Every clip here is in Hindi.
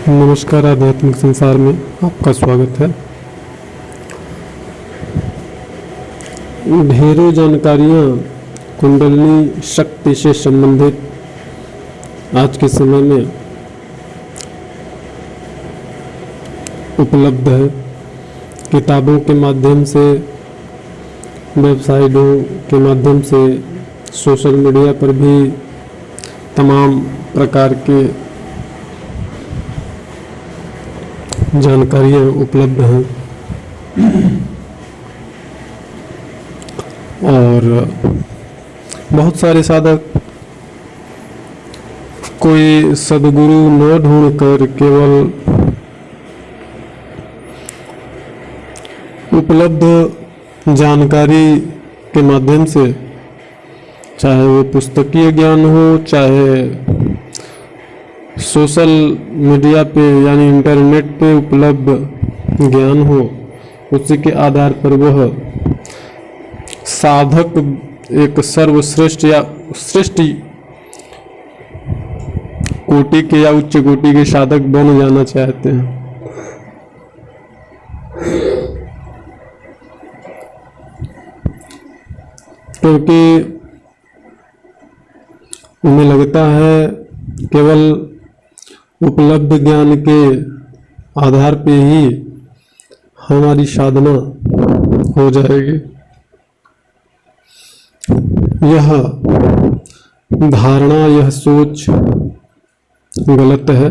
नमस्कार, आध्यात्मिक संसार में आपका स्वागत है। ढेरों जानकारियाँ कुंडलिनी शक्ति से संबंधित आज के समय में उपलब्ध है। किताबों के माध्यम से, वेबसाइटों के माध्यम से, सोशल मीडिया पर भी तमाम प्रकार के जानकारियाँ उपलब्ध हैं और बहुत सारे साधक कोई सद्गुरु न ढूंढकर केवल उपलब्ध जानकारी के माध्यम से, चाहे वो पुस्तकीय ज्ञान हो, चाहे सोशल मीडिया पे यानी इंटरनेट पे उपलब्ध ज्ञान हो, उसी के आधार पर वह साधक एक सर्वश्रेष्ठ या श्रेष्ठ कोटि के या उच्च कोटि के साधक बन जाना चाहते हैं। क्योंकि उन्हें लगता है केवल उपलब्ध ज्ञान के आधार पे ही हमारी साधना हो जाएगी। यह धारणा, यह सोच गलत है।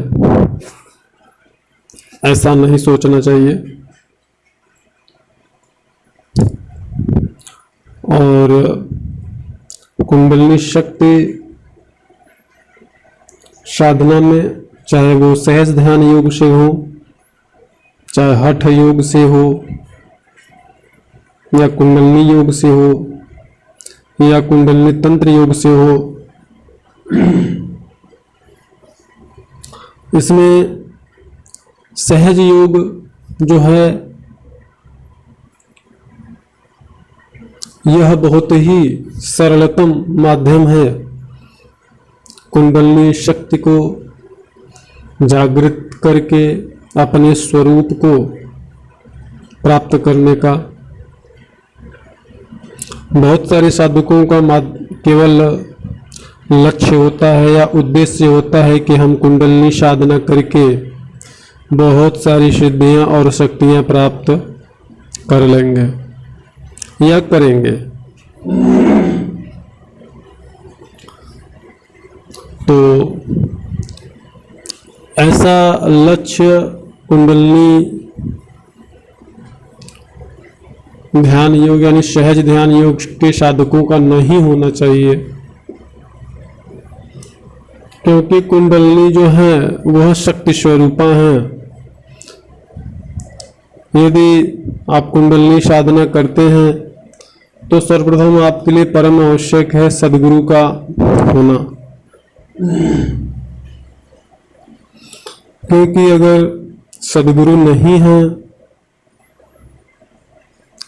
ऐसा नहीं सोचना चाहिए। और कुंडलिनी शक्ति साधना में, चाहे वो सहज ध्यान योग से हो, चाहे हठ योग से हो, या कुंडलिनी योग से हो, या कुंडलिनी तंत्र योग से हो, इसमें सहज योग जो है यह बहुत ही सरलतम माध्यम है कुंडलिनी शक्ति को जागृत करके अपने स्वरूप को प्राप्त करने का। बहुत सारे साधकों का केवल लक्ष्य होता है या उद्देश्य होता है कि हम कुंडलिनी साधना करके बहुत सारी सिद्धियां और शक्तियां प्राप्त कर लेंगे या करेंगे। तो ऐसा लक्ष्य कुंडलिनी ध्यान योग यानी सहज ध्यान योग के साधकों का नहीं होना चाहिए। क्योंकि कुंडलिनी जो है वह शक्ति स्वरूपा है। यदि आप कुंडलिनी साधना करते हैं तो सर्वप्रथम आपके लिए परम आवश्यक है सद्गुरु का होना। क्योंकि अगर सद्गुरु नहीं है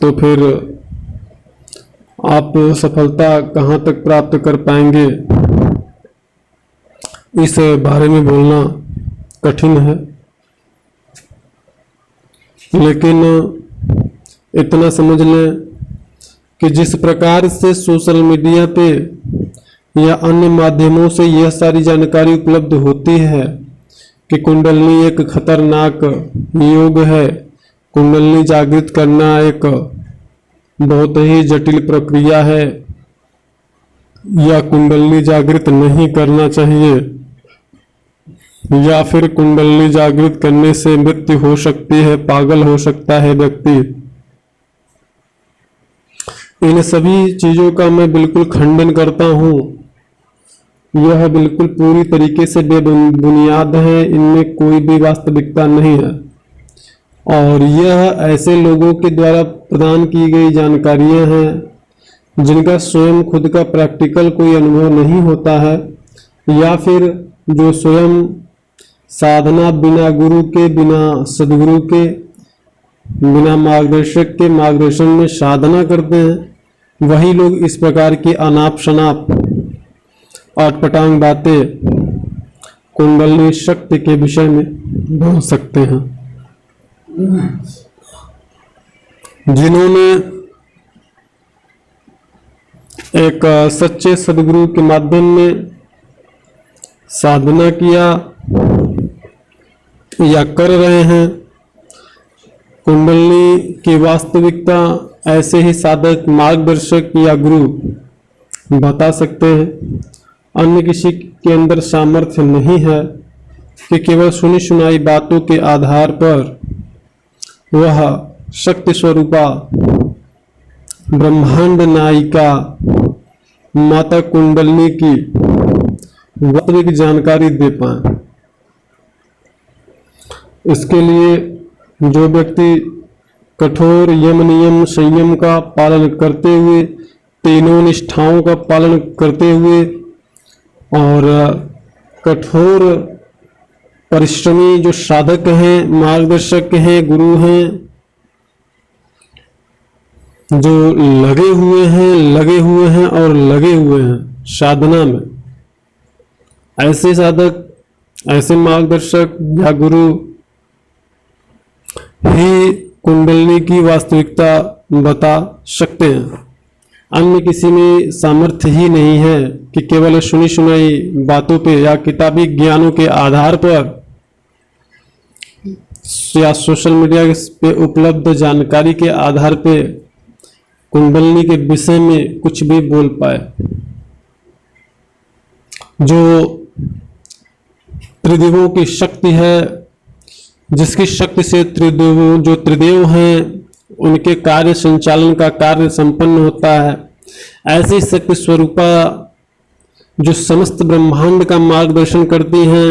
तो फिर आप सफलता कहाँ तक प्राप्त कर पाएंगे, इस बारे में बोलना कठिन है। लेकिन इतना समझ लें कि जिस प्रकार से सोशल मीडिया पे या अन्य माध्यमों से यह सारी जानकारी उपलब्ध होती है कि कुंडलिनी एक खतरनाक योग है, कुंडलिनी जागृत करना एक बहुत ही जटिल प्रक्रिया है, या कुंडलिनी जागृत नहीं करना चाहिए, या फिर कुंडलिनी जागृत करने से मृत्यु हो सकती है, पागल हो सकता है व्यक्ति। इन सभी चीजों का मैं बिल्कुल खंडन करता हूँ। यह बिल्कुल पूरी तरीके से बेबुनियाद है, इनमें कोई भी वास्तविकता नहीं है। और यह ऐसे लोगों के द्वारा प्रदान की गई जानकारियां हैं जिनका स्वयं खुद का प्रैक्टिकल कोई अनुभव नहीं होता है, या फिर जो स्वयं साधना बिना गुरु के, बिना सद्गुरु के, बिना मार्गदर्शक के मार्गदर्शन में साधना करते हैं, वही लोग इस प्रकार की अनाप शनाप अटपटांग बातें कुंडलिनी शक्ति के विषय में बोल सकते हैं। जिन्होंने एक सच्चे सदगुरु के माध्यम में साधना किया या कर रहे हैं, कुंडलिनी की वास्तविकता ऐसे ही साधक, मार्गदर्शक या गुरु बता सकते हैं। अन्य किसी के अंदर सामर्थ्य नहीं है कि केवल सुनी सुनाई बातों के आधार पर वह शक्ति स्वरूपा ब्रह्मांड नायिका माता कुंडलिनी की वास्तविक जानकारी दे पाए। इसके लिए जो व्यक्ति कठोर यम नियम संयम का पालन करते हुए, तीनों निष्ठाओं का पालन करते हुए और कठोर परिश्रमी जो साधक हैं, मार्गदर्शक हैं, गुरु हैं, जो लगे हुए हैं और लगे हुए हैं साधना में, ऐसे साधक, ऐसे मार्गदर्शक या गुरु ही कुंडलिनी की वास्तविकता बता सकते हैं। अन्य किसी में सामर्थ्य ही नहीं है कि केवल सुनी सुनाई बातों पे या किताबी ज्ञानों के आधार पर या सोशल मीडिया पे उपलब्ध जानकारी के आधार पे कुंडलिनी के विषय में कुछ भी बोल पाए। जो त्रिदेवों की शक्ति है, जिसकी शक्ति से त्रिदेव हैं उनके कार्य संचालन का कार्य संपन्न होता है, ऐसी शक्ति स्वरूपा जो समस्त ब्रह्मांड का मार्गदर्शन करती हैं,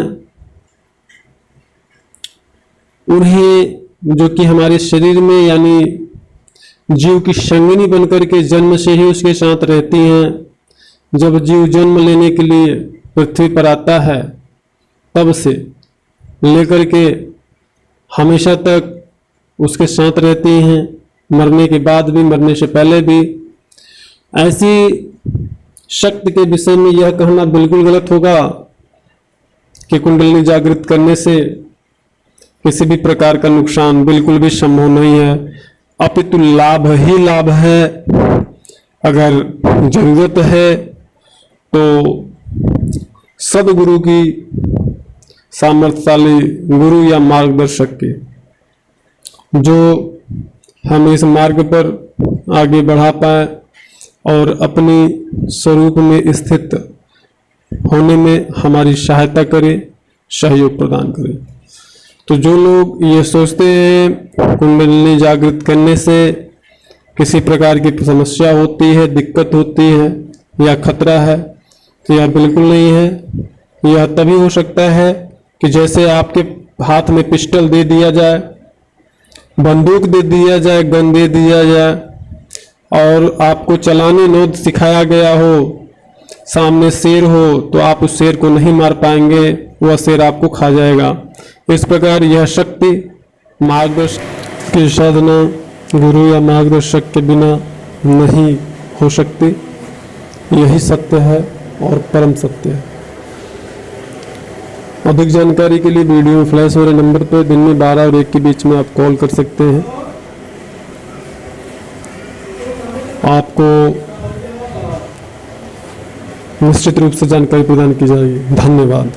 उन्हें जो कि हमारे शरीर में यानी जीव की संगिनी बनकर के जन्म से ही उसके साथ रहती हैं। जब जीव जन्म लेने के लिए पृथ्वी पर आता है तब से लेकर के हमेशा तक उसके साथ रहती हैं, मरने के बाद भी, मरने से पहले भी। ऐसी शक्ति के विषय में यह कहना बिल्कुल गलत होगा कि कुंडलिनी जागृत करने से किसी भी प्रकार का नुकसान बिल्कुल भी संभव नहीं है, अपितु लाभ ही लाभ है। अगर जरूरत है तो सदगुरु की, सामर्थ्यशाली गुरु या मार्गदर्शक की, जो हम इस मार्ग पर आगे बढ़ा पाए और अपनी स्वरूप में स्थित होने में हमारी सहायता करे, सहयोग प्रदान करे। तो जो लोग ये सोचते हैं कुंडलिनी जागृत करने से किसी प्रकार की समस्या होती है, दिक्कत होती है या खतरा है, तो यह बिल्कुल नहीं है। यह तभी हो सकता है कि जैसे आपके हाथ में पिस्टल दे दिया जाए, बंदूक दे दिया जाए, गन दे दिया जाए और आपको चलाने नोद सिखाया गया हो, सामने शेर हो तो आप उस शेर को नहीं मार पाएंगे, वह शेर आपको खा जाएगा। इस प्रकार यह शक्ति मार्गदर्शक की साधना गुरु या मार्गदर्शक के बिना नहीं हो सकती। यही सत्य है और परम सत्य है। अधिक जानकारी के लिए वीडियो में फ्लैश हो रहे नंबर पर दिन में 12 और 1 के बीच में आप कॉल कर सकते हैं। आपको निश्चित रूप से जानकारी प्रदान की जाएगी। धन्यवाद।